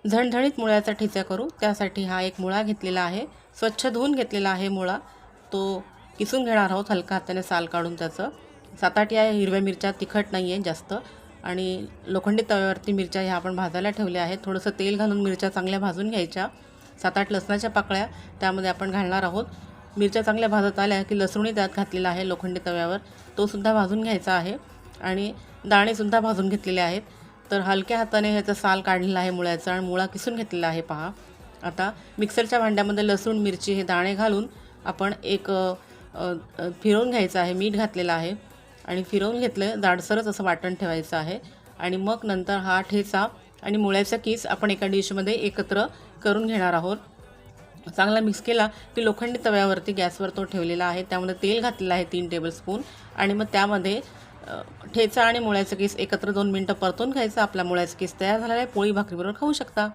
झणझणीत मुळ्याचा ठेचा करू त्यासाठी हा एक मुळा घेतलेला आहे, स्वच्छ धुवून घेतलेला आहे मुळा। तो किसून घेणार आहोत हलका हाताने साल काढून त्याचं। 7-8 या हिरव्या मिरच्या, तिखट नाही आहे जास्त, आणि लोखंडी तव्यावरती मिरच्या ह्या आपण भाजायला ठेवल्या आहेत। थोडंसं तेल घालून मिरच्या चांगल्या भाजून घ्यायच्या। 7-8 लसणाच्या पाकळ्या त्यामध्ये आपण घालणार आहोत। मिरच्या चांगल्या भाजत आल्या की लसूणही त्यात घातलेला आहे लोखंडी तव्यावर, तो सुद्धा भाजून घ्यायचा आहे, आणि दाणेसुद्धा भाजून घेतलेले आहेत। तर हलक्या हाताने ह्याचा साल काढलेला आहे मुळ्याचा आणि मुळा किसून घेतलेला आहे पहा। आता मिक्सरच्या भांड्यामध्ये लसूण, मिरची हे दाणे घालून आपण एक फिरवून घ्यायचं आहे। मीठ घातलेलं आहे आणि फिरवून घेतलं, जाडसरच असं वाटण ठेवायचं आहे। आणि मग नंतर हा ठेचा आणि मुळ्याचा किस आपण एका डिशमध्ये एकत्र करून घेणार आहोत। चांगला मिक्स केला की लोखंडी तव्यावरती गॅसवर तो ठेवलेला आहे, त्यामध्ये तेल घातलेलं आहे 3 टेबलस्पून, आणि मग त्यामध्ये ठेचा आणि मुळ्याचा किस एकत्र 2 मिनिटं परतून घ्यायचा। आपला मुळ्याचा किस तयार झालेला आहे, पोळी भाकरीबरोबर खाऊ शकता।